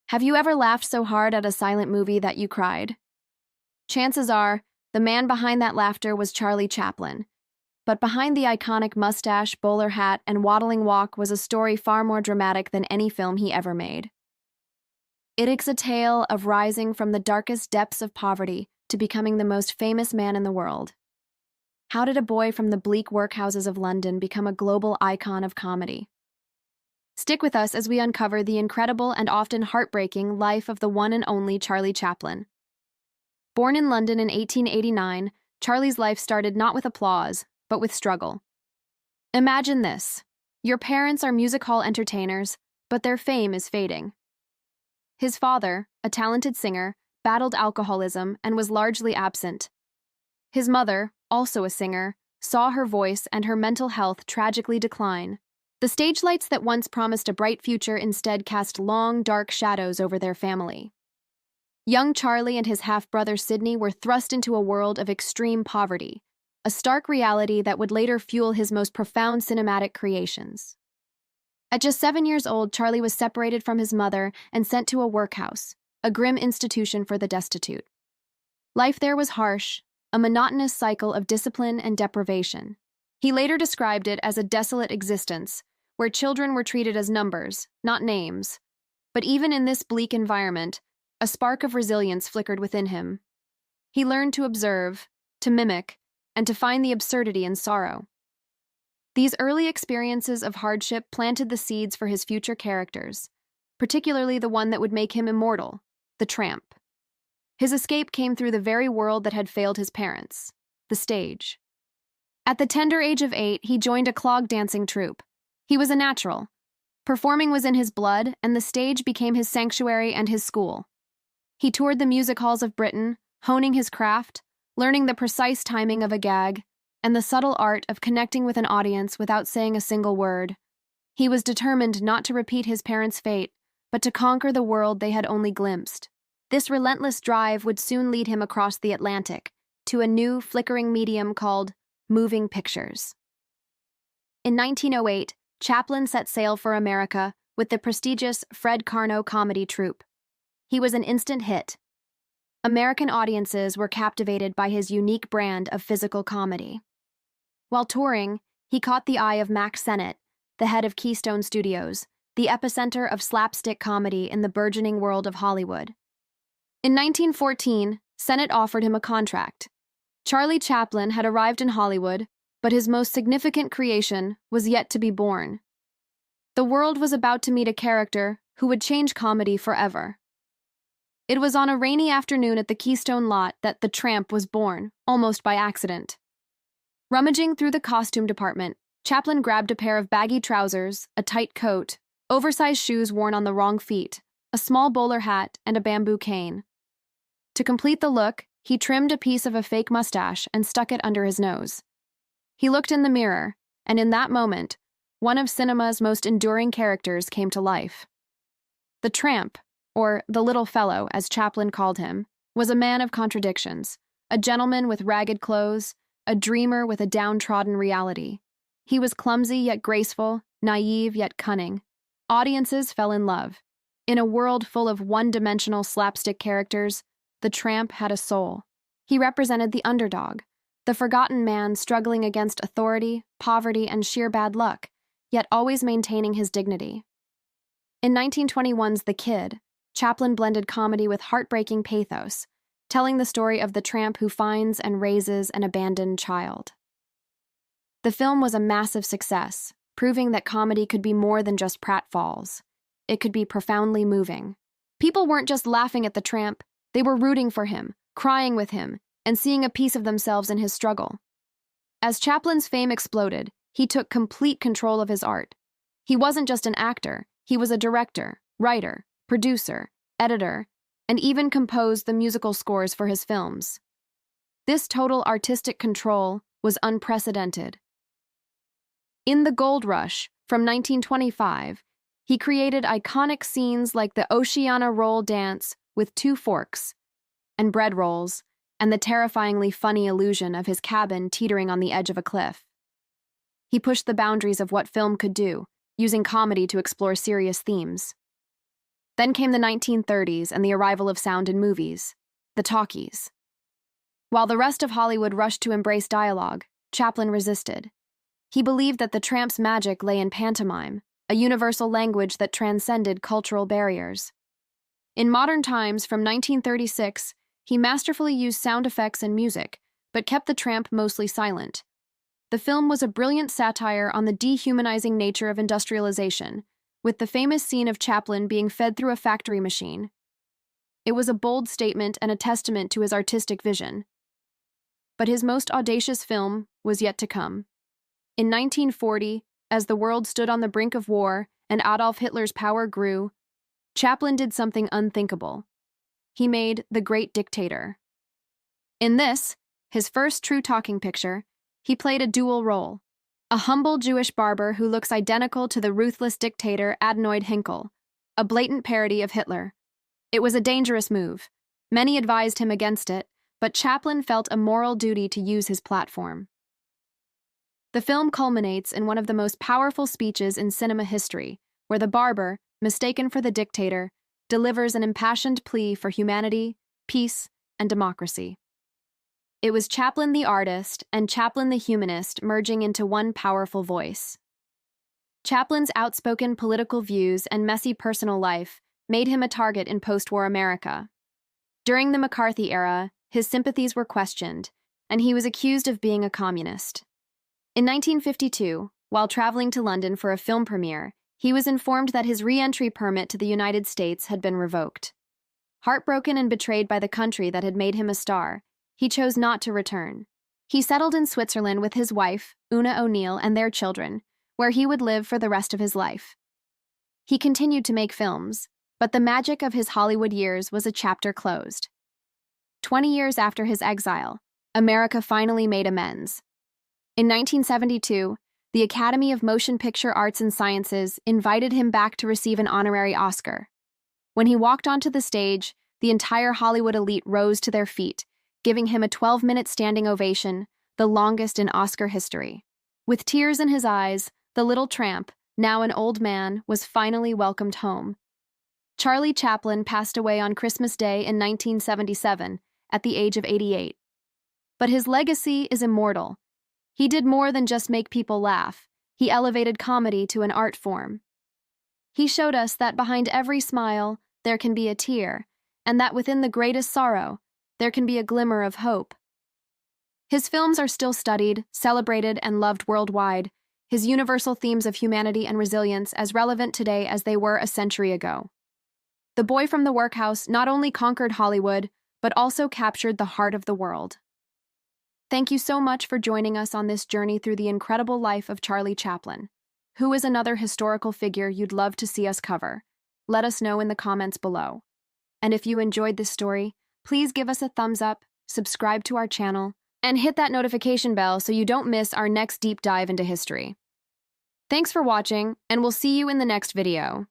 Have you ever laughed so hard at a silent movie that you cried? Chances are, the man behind that laughter was Charlie Chaplin. But behind the iconic mustache, bowler hat, and waddling walk was a story far more dramatic than any film he ever made. It's a tale of rising from the darkest depths of poverty to becoming the most famous man in the world. How did a boy from the bleak workhouses of London become a global icon of comedy? Stick with us as we uncover the incredible and often heartbreaking life of the one and only Charlie Chaplin. Born in London in 1889, Charlie's life started not with applause, but with struggle. Imagine this. Your parents are music hall entertainers, but their fame is fading. His father, a talented singer, battled alcoholism and was largely absent. His mother, also a singer, saw her voice and her mental health tragically decline. The stage lights that once promised a bright future instead cast long, dark shadows over their family. Young Charlie and his half-brother Sidney were thrust into a world of extreme poverty, a stark reality that would later fuel his most profound cinematic creations. At just 7 years old, Charlie was separated from his mother and sent to a workhouse, a grim institution for the destitute. Life there was harsh, a monotonous cycle of discipline and deprivation. He later described it as a desolate existence, where children were treated as numbers, not names. But even in this bleak environment, a spark of resilience flickered within him. He learned to observe, to mimic, and to find the absurdity in sorrow. These early experiences of hardship planted the seeds for his future characters, particularly the one that would make him immortal, the tramp. His escape came through the very world that had failed his parents, the stage. At the tender age of 8, he joined a clog dancing troupe. He was a natural. Performing was in his blood, and the stage became his sanctuary and his school. He toured the music halls of Britain, honing his craft, learning the precise timing of a gag, and the subtle art of connecting with an audience without saying a single word. He was determined not to repeat his parents' fate, but to conquer the world they had only glimpsed. This relentless drive would soon lead him across the Atlantic, to a new, flickering medium called moving pictures. In 1908, Chaplin set sail for America with the prestigious Fred Karno comedy troupe. He was an instant hit. American audiences were captivated by his unique brand of physical comedy. While touring, he caught the eye of Mack Sennett, the head of Keystone Studios, the epicenter of slapstick comedy in the burgeoning world of Hollywood. In 1914, Sennett offered him a contract. Charlie Chaplin had arrived in Hollywood, but his most significant creation was yet to be born. The world was about to meet a character who would change comedy forever. It was on a rainy afternoon at the Keystone lot that the tramp was born, almost by accident. Rummaging through the costume department, Chaplin grabbed a pair of baggy trousers, a tight coat, oversized shoes worn on the wrong feet, a small bowler hat, and a bamboo cane. To complete the look, he trimmed a piece of a fake mustache and stuck it under his nose. He looked in the mirror, and in that moment, one of cinema's most enduring characters came to life. The tramp, or the little fellow, as Chaplin called him, was a man of contradictions, a gentleman with ragged clothes, a dreamer with a downtrodden reality. He was clumsy yet graceful, naive yet cunning. Audiences fell in love. In a world full of one-dimensional slapstick characters, the tramp had a soul. He represented the underdog, the forgotten man struggling against authority, poverty, and sheer bad luck, yet always maintaining his dignity. In 1921's The Kid, Chaplin blended comedy with heartbreaking pathos, telling the story of the tramp who finds and raises an abandoned child. The film was a massive success, proving that comedy could be more than just pratfalls. It could be profoundly moving. People weren't just laughing at the tramp, they were rooting for him, crying with him, and seeing a piece of themselves in his struggle. As Chaplin's fame exploded, he took complete control of his art. He wasn't just an actor, he was a director, writer, producer, editor, and even composed the musical scores for his films. This total artistic control was unprecedented. In The Gold Rush, from 1925, he created iconic scenes like the Oceana Roll dance with 2 forks, and bread rolls, and the terrifyingly funny illusion of his cabin teetering on the edge of a cliff. He pushed the boundaries of what film could do, using comedy to explore serious themes. Then came the 1930s and the arrival of sound in movies, the talkies. While the rest of Hollywood rushed to embrace dialogue, Chaplin resisted. He believed that the tramp's magic lay in pantomime, a universal language that transcended cultural barriers. In modern times, from 1936, he masterfully used sound effects and music, but kept the tramp mostly silent. The film was a brilliant satire on the dehumanizing nature of industrialization, with the famous scene of Chaplin being fed through a factory machine. It was a bold statement and a testament to his artistic vision. But his most audacious film was yet to come. In 1940, as the world stood on the brink of war and Adolf Hitler's power grew, Chaplin did something unthinkable. He made The Great Dictator. In this, his first true talking picture, he played a dual role, a humble Jewish barber who looks identical to the ruthless dictator Adenoid Hynkel, a blatant parody of Hitler. It was a dangerous move. Many advised him against it, but Chaplin felt a moral duty to use his platform. The film culminates in one of the most powerful speeches in cinema history, where the barber, mistaken for the dictator, delivers an impassioned plea for humanity, peace, and democracy. It was Chaplin the artist and Chaplin the humanist merging into one powerful voice. Chaplin's outspoken political views and messy personal life made him a target in post-war America. During the McCarthy era, his sympathies were questioned, and he was accused of being a communist. In 1952, while traveling to London for a film premiere, he was informed that his re-entry permit to the United States had been revoked. Heartbroken and betrayed by the country that had made him a star, he chose not to return. He settled in Switzerland with his wife, Una O'Neill, and their children, where he would live for the rest of his life. He continued to make films, but the magic of his Hollywood years was a chapter closed. 20 years after his exile, America finally made amends. In 1972, the Academy of Motion Picture Arts and Sciences invited him back to receive an honorary Oscar. When he walked onto the stage, the entire Hollywood elite rose to their feet, giving him a 12-minute standing ovation, the longest in Oscar history. With tears in his eyes, the little tramp, now an old man, was finally welcomed home. Chrlie Chaplin passed away on Christmas Day in 1977, at the age of 88. But his legacy is immortal. He did more than just make people laugh. He elevated comedy to an art form. He showed us that behind every smile, there can be a tear, and that within the greatest sorrow, there can be a glimmer of hope. His films are still studied, celebrated, and loved worldwide, his universal themes of humanity and resilience as relevant today as they were a century ago. The boy from the workhouse not only conquered Hollywood, but also captured the heart of the world. Thank you so much for joining us on this journey through the incredible life of Chrlie Chaplin. Who is another historical figure you'd love to see us cover? Let us know in the comments below. And if you enjoyed this story, please give us a thumbs up, subscribe to our channel, and hit that notification bell so you don't miss our next deep dive into history. Thanks for watching, and we'll see you in the next video.